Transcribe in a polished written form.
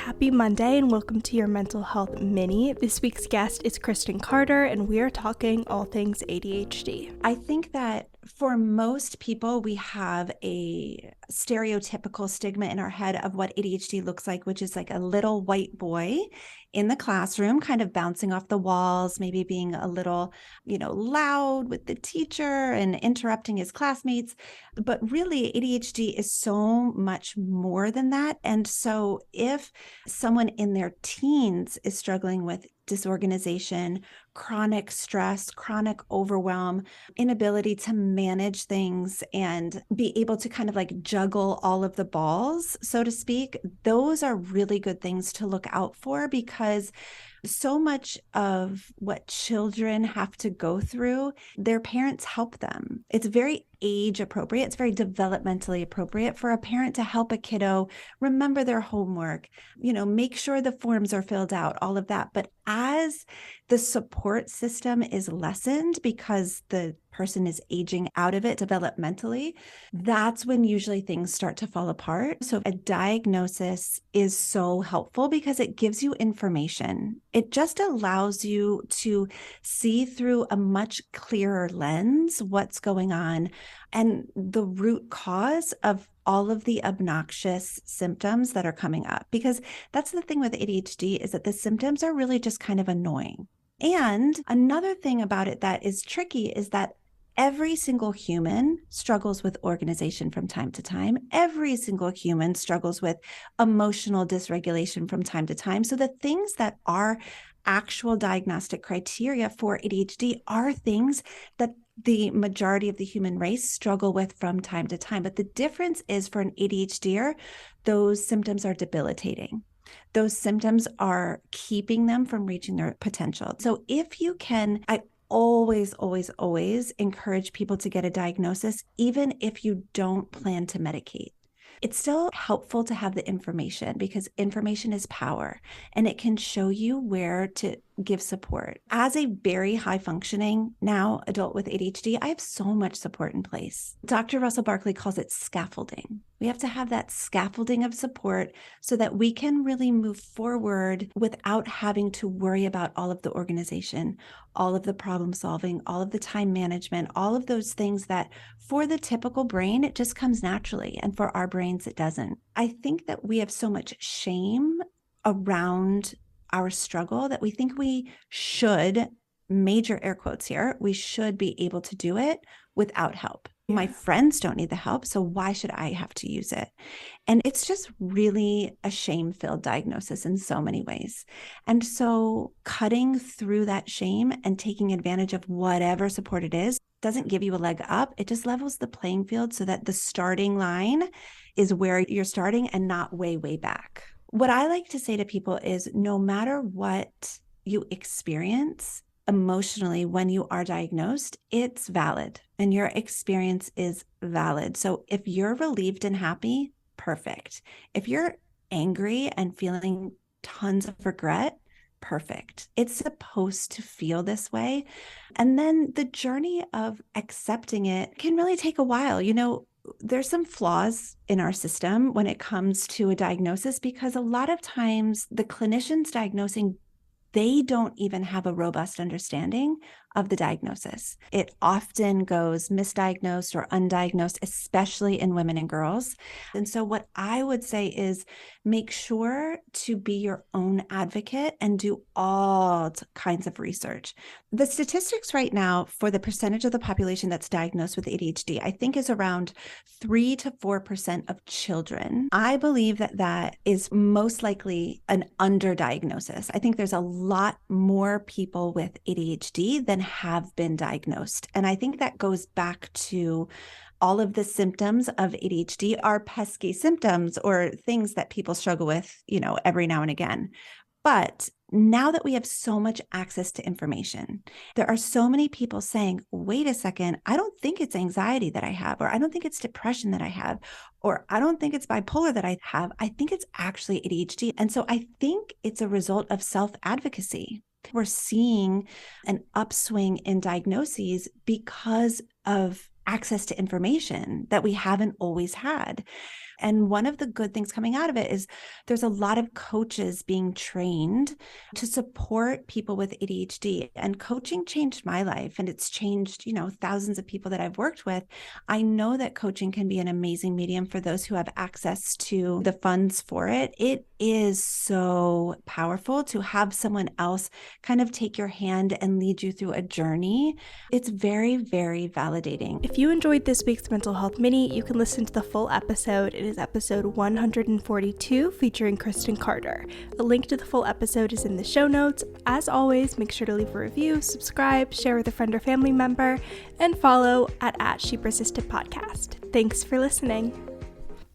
Happy Monday and welcome to your Mental Health Mini. This week's guest is Kristen Carder and we are talking all things ADHD. I think that for most people, we have a stereotypical stigma in our head of what ADHD looks like, which is like a little white boy in the classroom, kind of bouncing off the walls, maybe being a little, loud with the teacher and interrupting his classmates. But really, ADHD is so much more than that. And so if someone in their teens is struggling with disorganization, chronic stress, chronic overwhelm, inability to manage things and be able to kind of like juggle all of the balls, so to speak, those are really good things to look out for because so much of what children have to go through, their parents help them. It's very age appropriate. It's very developmentally appropriate for a parent to help a kiddo remember their homework, make sure the forms are filled out, all of that. But as the support system is lessened because the person is aging out of it developmentally, that's when usually things start to fall apart. So a diagnosis is so helpful because it gives you information. It just allows you to see through a much clearer lens what's going on and the root cause of all of the obnoxious symptoms that are coming up. Because that's the thing with ADHD is that the symptoms are really just kind of annoying. And another thing about it that is tricky is that every single human struggles with organization from time to time. Every single human struggles with emotional dysregulation from time to time. So the things that are actual diagnostic criteria for ADHD are things that the majority of the human race struggle with from time to time. But the difference is for an ADHDer, those symptoms are debilitating. Those symptoms are keeping them from reaching their potential. So if you can, I always encourage people to get a diagnosis, even if you don't plan to medicate. It's still helpful to have the information because information is power and it can show you where to give support. As a very high functioning now adult with ADHD, I have so much support in place. Dr. Russell Barkley calls it scaffolding. We have to have that scaffolding of support so that we can really move forward without having to worry about all of the organization, all of the problem solving, all of the time management, all of those things that for the typical brain, it just comes naturally. And for our brains, it doesn't. I think that we have so much shame around our struggle that we think we should, major air quotes here, we should be able to do it without help. My friends don't need the help, so why should I have to use it? And it's just really a shame-filled diagnosis in so many ways. And so cutting through that shame and taking advantage of whatever support it is doesn't give you a leg up. It just levels the playing field so that the starting line is where you're starting and not way, way back. What I like to say to people is no matter what you experience emotionally when you are diagnosed, it's valid and your experience is valid. So if you're relieved and happy, perfect. If you're angry and feeling tons of regret, perfect. It's supposed to feel this way. And then the journey of accepting it can really take a while. There's some flaws in our system when it comes to a diagnosis because a lot of times the clinicians diagnosing, they don't even have a robust understanding of the diagnosis. It often goes misdiagnosed or undiagnosed, especially in women and girls. And so what I would say is make sure to be your own advocate and do all kinds of research. The statistics right now for the percentage of the population that's diagnosed with ADHD, I think is around 3 to 4% of children. I believe that that is most likely an underdiagnosis. I think there's a lot more people with ADHD than have been diagnosed. And I think that goes back to all of the symptoms of ADHD are pesky symptoms or things that people struggle with, every now and again. But now that we have so much access to information, there are so many people saying, wait a second, I don't think it's anxiety that I have, or I don't think it's depression that I have, or I don't think it's bipolar that I have. I think it's actually ADHD. And so I think it's a result of self-advocacy. We're seeing an upswing in diagnoses because of access to information that we haven't always had. And one of the good things coming out of it is there's a lot of coaches being trained to support people with ADHD. And coaching changed my life, and it's changed, thousands of people that I've worked with. I know that coaching can be an amazing medium for those who have access to the funds for it. It is so powerful to have someone else kind of take your hand and lead you through a journey. It's very, very validating. If you enjoyed this week's Mental Health Mini, you can listen to the full episode. It is episode 142 featuring Kristen Carder. A link to the full episode is in the show notes. As always, make sure to leave a review, subscribe, share with a friend or family member, and follow at She Persisted podcast. Thanks for listening.